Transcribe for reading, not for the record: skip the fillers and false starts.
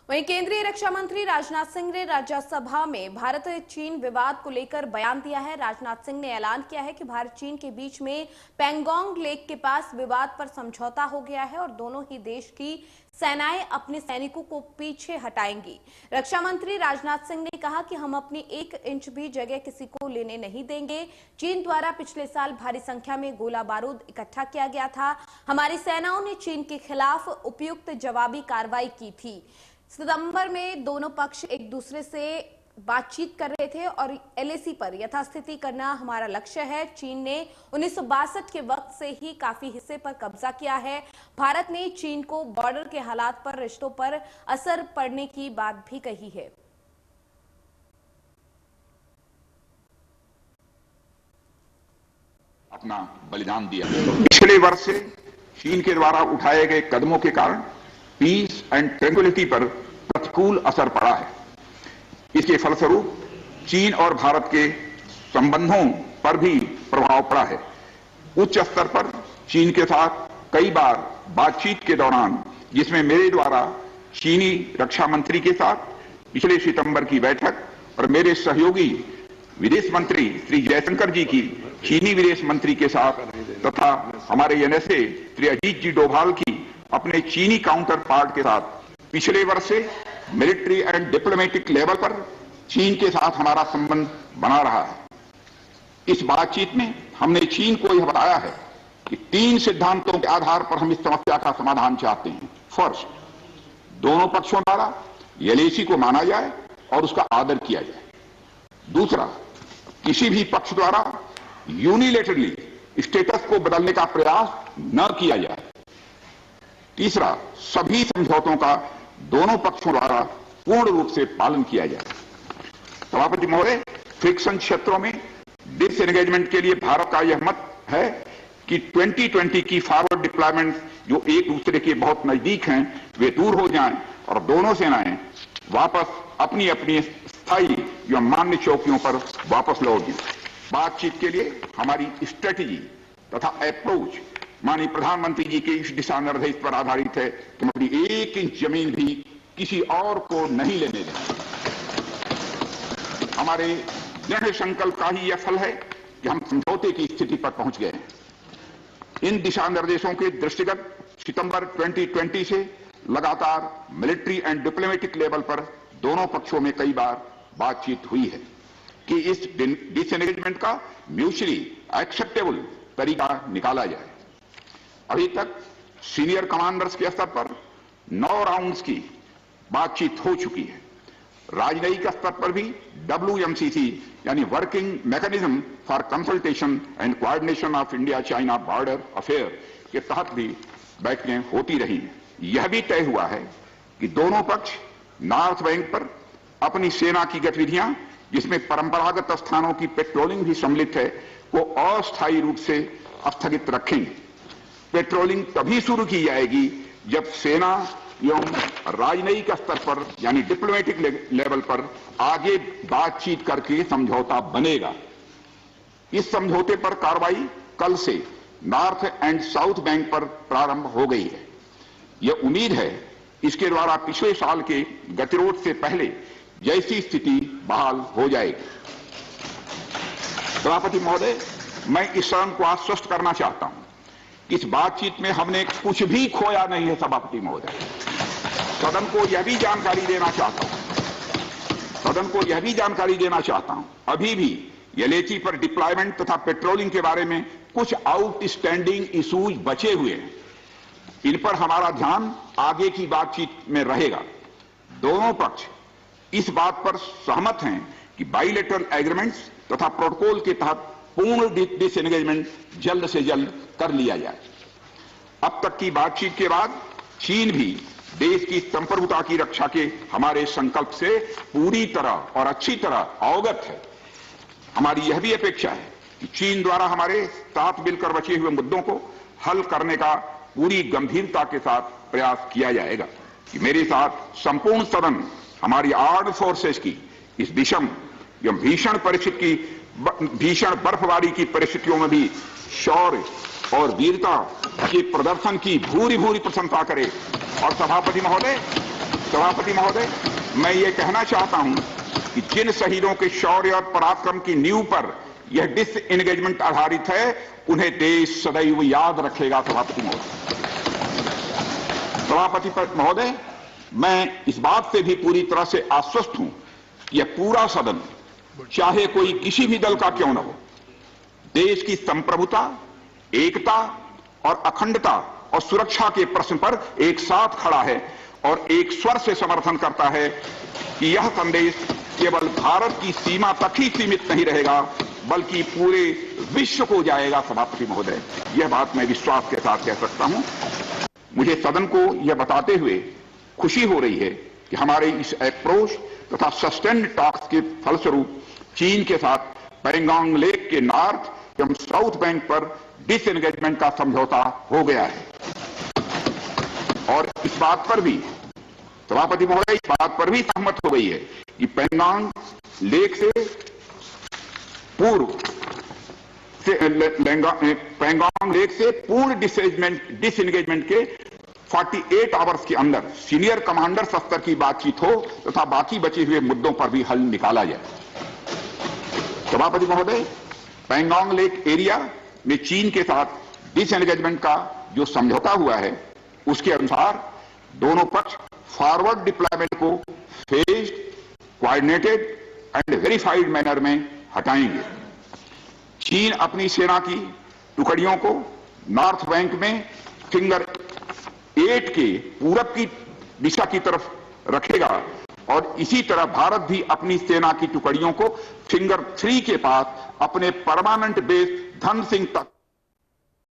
वहीं केंद्रीय रक्षा मंत्री राजनाथ सिंह ने राज्यसभा में भारत चीन विवाद को लेकर बयान दिया है। राजनाथ सिंह ने ऐलान किया है कि भारत चीन के बीच में पैंगोंग लेक के पास विवाद पर समझौता हो गया है और दोनों ही देश की सेनाएं अपने सैनिकों को पीछे हटाएंगी। रक्षा मंत्री राजनाथ सिंह ने कहा कि हम अपनी 1 इंच भी जगह किसी को लेने नहीं देंगे। चीन द्वारा पिछले साल भारी संख्या में गोला बारूद इकट्ठा किया गया था। हमारी सेनाओं ने चीन के खिलाफ उपयुक्त जवाबी कार्रवाई की थी। सितंबर में दोनों पक्ष एक दूसरे से बातचीत कर रहे थे और एलएसी पर यथास्थिति करना हमारा लक्ष्य है। चीन ने 1962 के वक्त से ही काफी हिस्से पर कब्जा किया है। भारत ने चीन को बॉर्डर के हालात पर रिश्तों पर असर पड़ने की बात भी कही है। अपना बलिदान दिया। पिछले वर्ष से चीन के द्वारा उठाए गए कदमों के कारण पीस एंड ट्रैंक्विलिटी पर प्रतिकूल असर पड़ा है। इसके फलस्वरूप चीन और भारत के संबंधों पर भी प्रभाव पड़ा है। उच्च स्तर पर चीन के साथ कई बार बातचीत के दौरान, जिसमें मेरे द्वारा चीनी रक्षा मंत्री के साथ पिछले सितंबर की बैठक और मेरे सहयोगी विदेश मंत्री श्री जयशंकर जी की चीनी विदेश मंत्री के साथ तथा हमारे एनएसए श्री अजीत जी डोभाल की अपने चीनी काउंटर पार्ट के साथ पिछले वर्ष से मिलिट्री एंड डिप्लोमेटिक लेवल पर चीन के साथ हमारा संबंध बना रहा है। इस बातचीत में हमने चीन को यह बताया है कि 3 सिद्धांतों के आधार पर हम इस समस्या का समाधान चाहते हैं। फर्स्ट, दोनों पक्षों द्वारा एलएसी को माना जाए और उसका आदर किया जाए। दूसरा, किसी भी पक्ष द्वारा यूनिलेटरली स्टेटस को बदलने का प्रयास न किया जाए। तीसरा, सभी समझौतों का दोनों पक्षों द्वारा पूर्ण रूप से पालन किया जाए। सभापति महोदय, फ्रिक्शन क्षेत्रों में डिसएंगेजमेंट के लिए भारत का यह मत है कि 2020 की फॉरवर्ड डिप्लॉयमेंट जो एक दूसरे के बहुत नजदीक हैं वे दूर हो जाएं और दोनों सेनाएं वापस अपनी अपनी स्थायी या मान्य चौकियों पर वापस लौट जाएं। बातचीत के लिए हमारी स्ट्रेटेजी तथा अप्रोच माननीय प्रधानमंत्री जी के इस दिशा निर्देश पर आधारित है कि हम अपनी 1 इंच जमीन भी किसी और को नहीं लेने देंगे। हमारे दृढ़ संकल्प का ही यह फल है कि हम समझौते की स्थिति पर पहुंच गए हैं। इन दिशा निर्देशों के दृष्टिगत सितंबर 2020 से लगातार मिलिट्री एंड डिप्लोमेटिक लेवल पर दोनों पक्षों में कई बार बातचीत हुई है कि इस डिसएंगेजमेंट का म्यूचुअली एक्सेप्टेबल तरीका निकाला जाए। अभी तक सीनियर कमांडर्स के स्तर पर 9 राउंड्स की बातचीत हो चुकी है। राजनयिक स्तर पर भी WMCC यानी working mechanism for consultation and coordination of India China border affair के तहत भी बैठकें होती रही हैं। यह भी तय हुआ है कि दोनों पक्ष नॉर्थ बैंक पर अपनी सेना की गतिविधियां, जिसमें परंपरागत स्थानों की पेट्रोलिंग भी सम्मिलित है, को अस्थायी रूप से स्थगित रखेंगे। पेट्रोलिंग तभी शुरू की जाएगी जब सेना एवं राजनयिक स्तर पर यानी डिप्लोमेटिक लेवल पर आगे बातचीत करके समझौता बनेगा। इस समझौते पर कार्रवाई कल से नॉर्थ एंड साउथ बैंक पर प्रारंभ हो गई है। यह उम्मीद है इसके द्वारा पिछले साल के गतिरोध से पहले जैसी स्थिति बहाल हो जाएगी। सभापति महोदय, मैं इस सदन को आश्वस्त करना चाहता हूं कि इस बातचीत में हमने कुछ भी खोया नहीं है। सभापति महोदय, सदन को यह भी जानकारी देना चाहता हूं अभी भी एलएसी पर डिप्लॉयमेंट तथा पेट्रोलिंग के बारे में कुछ आउटस्टैंडिंग इश्यूज बचे हुए हैं। इन पर हमारा ध्यान आगे की बातचीत में रहेगा। दोनों पक्ष इस बात पर सहमत हैं कि बाइलेटरल एग्रीमेंट्स तथा प्रोटोकॉल के तहत पूर्ण डिसएंगेजमेंट जल्द से जल्द कर लिया जाए। अब तक की बातचीत के बाद चीन भी देश की संप्रभुता की रक्षा के हमारे संकल्प से पूरी तरह और अच्छी तरह अवगत है। हमारी यह भी अपेक्षा है कि चीन द्वारा हमारे साथ मिलकर बचे हुए मुद्दों को हल करने का पूरी गंभीरता के साथ प्रयास किया जाएगा। कि मेरे साथ संपूर्ण सदन हमारी आर्म्ड फोर्सेस की इस विषम एवं भीषण बर्फबारी की परिस्थितियों में भी शौर्य और वीरता के प्रदर्शन की भूरी भूरी प्रशंसा करे। और सभापति महोदय, सभापति महोदय, मैं ये कहना चाहता हूं कि जिन शहीदों के शौर्य और पराक्रम की नींव पर यह डिसएंगेजमेंट आधारित है, उन्हें देश सदैव याद रखेगा। सभापति महोदय, सभापति महोदय, मैं इस बात से भी पूरी तरह से आश्वस्त हूं कि यह पूरा सदन, चाहे कोई किसी भी दल का क्यों न हो, देश की संप्रभुता, एकता और अखंडता और सुरक्षा के प्रश्न पर एक साथ खड़ा है और एक स्वर से समर्थन करता है कि यह संदेश केवल भारत की सीमा तक ही सीमित नहीं रहेगा, बल्कि पूरे विश्व को जाएगा। सभापति महोदय, यह बात मैं विश्वास के साथ कह सकता हूं। मुझे सदन को यह बताते हुए खुशी हो रही है कि हमारे इस अप्रोच तथा सस्टेन्ड टॉक्स के फलस्वरूप चीन के साथ पैंगोंग लेक के नॉर्थ एवं साउथ बैंक पर डिसएंगेजमेंट का समझौता हो गया है। और इस बात पर भी सभापति महोदय, इस बात पर भी सहमत हो गई है कि पैंगोंग लेक से पूर्ण डिसएंगेजमेंट के 48 आवर्स के अंदर सीनियर कमांडर स्तर की बातचीत हो तथा बाकी बचे हुए मुद्दों पर भी हल निकाला जाए। सभापति महोदय, पैंगोंग लेक एरिया में चीन के साथ डिसएंगेजमेंट का जो समझौता हुआ है, उसके अनुसार दोनों पक्ष फॉरवर्ड डिप्लॉयमेंट को phased, coordinated and verified manner में हटाएंगे। चीन अपनी सेना की टुकड़ियों को नॉर्थ बैंक में फिंगर 8 के पूरब की दिशा की तरफ रखेगा और इसी तरह भारत भी अपनी सेना की टुकड़ियों को फिंगर 3 के पास अपने परमानेंट बेस धन सिंह तक